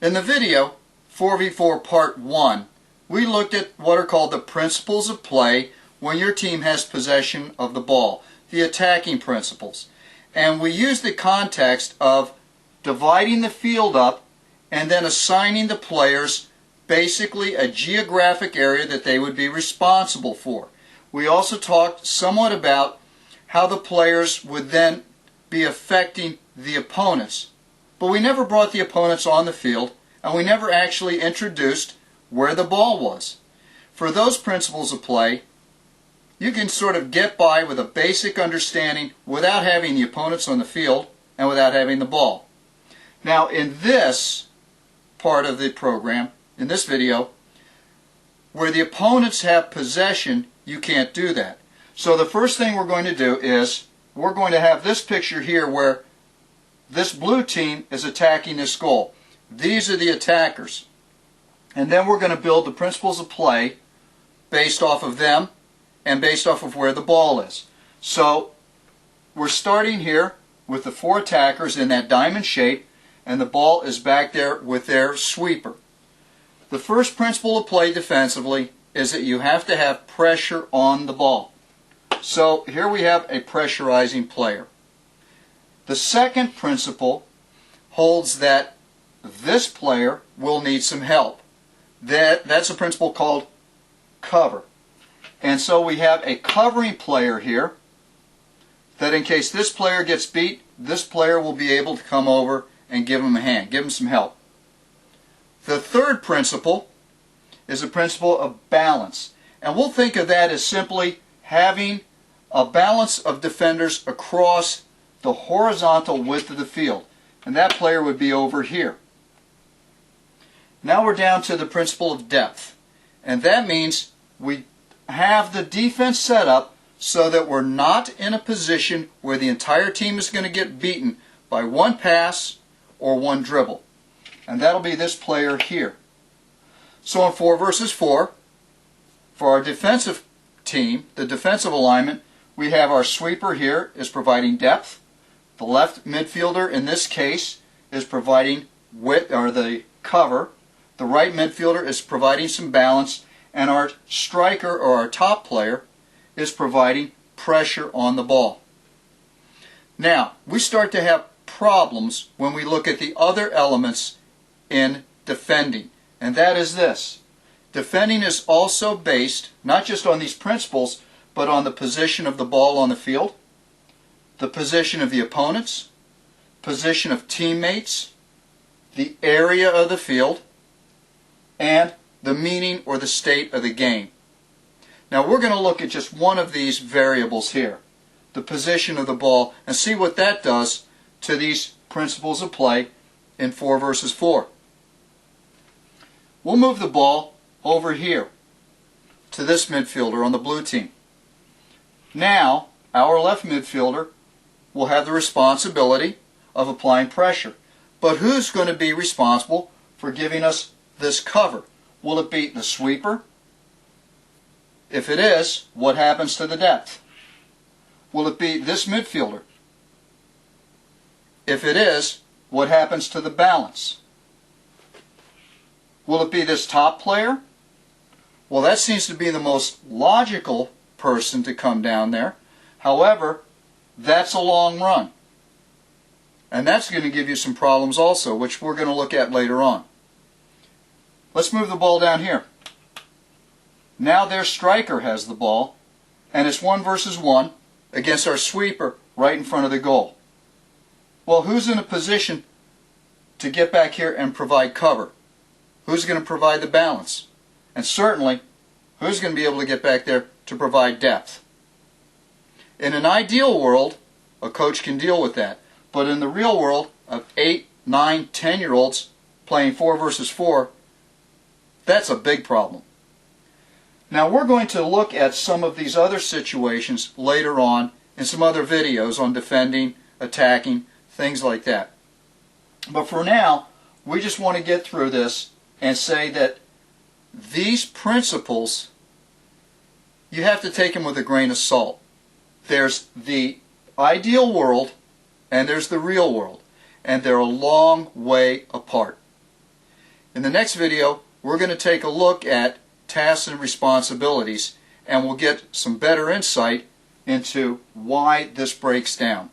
In the video 4v4 Part 1, we looked at what are called the principles of play when your team has possession of the ball, the attacking principles. And we used the context of dividing the field up and then assigning the players basically a geographic area that they would be responsible for. We also talked somewhat about how the players would then be affecting the opponents. But we never brought the opponents on the field, and we never actually introduced where the ball was. For those principles of play, you can sort of get by with a basic understanding without having the opponents on the field and without having the ball. Now in this part of the program, in this video, where the opponents have possession, you can't do that. So the first thing we're going to do is we're going to have this picture here where this blue team is attacking this goal. These are the attackers. And then we're going to build the principles of play based off of them and based off of where the ball is. So we're starting here with the four attackers in that diamond shape, and the ball is back there with their sweeper. The first principle of play defensively is that you have to have pressure on the ball. So here we have a pressurizing player. The second principle holds that this player will need some help. That's a principle called cover. And so we have a covering player here that in case this player gets beat, this player will be able to come over and give him a hand, give him some help. The third principle is a principle of balance. And we'll think of that as simply having a balance of defenders across the horizontal width of the field. And that player would be over here. Now we're down to the principle of depth. And that means we have the defense set up so that we're not in a position where the entire team is going to get beaten by one pass or one dribble. And that'll be this player here. So in 4 versus 4, for our defensive team, the defensive alignment, we have our sweeper here is providing depth. The left midfielder in this case is providing width, or the cover. The right midfielder is providing some balance, and our striker or our top player is providing pressure on the ball. Now, we start to have problems when we look at the other elements in defending, and that is this. Defending is also based not just on these principles, but on the position of the ball on the field, the position of the opponents, position of teammates, the area of the field, and the meaning or the state of the game. Now we're going to look at just one of these variables here, the position of the ball, and see what that does to these principles of play in 4 versus 4. We'll move the ball over here to this midfielder on the blue team. Now our left midfielder will have the responsibility of applying pressure. But who's going to be responsible for giving us this cover? Will it be the sweeper? If it is, what happens to the depth? Will it be this midfielder? If it is, what happens to the balance? Will it be this top player? Well, that seems to be the most logical person to come down there. However, that's a long run. And that's going to give you some problems also, which we're going to look at later on. Let's move the ball down here. Now their striker has the ball, and it's 1 versus 1 against our sweeper right in front of the goal. Well, who's in a position to get back here and provide cover? Who's going to provide the balance? And certainly, who's going to be able to get back there to provide depth? In an ideal world, a coach can deal with that. But in the real world of 8, 9, 10-year-olds playing 4 versus 4, that's a big problem. Now we're going to look at some of these other situations later on in some other videos on defending, attacking, things like that. But for now, we just want to get through this and say that these principles, you have to take them with a grain of salt. There's the ideal world and there's the real world, and they're a long way apart. In the next video, we're going to take a look at tasks and responsibilities, and we'll get some better insight into why this breaks down.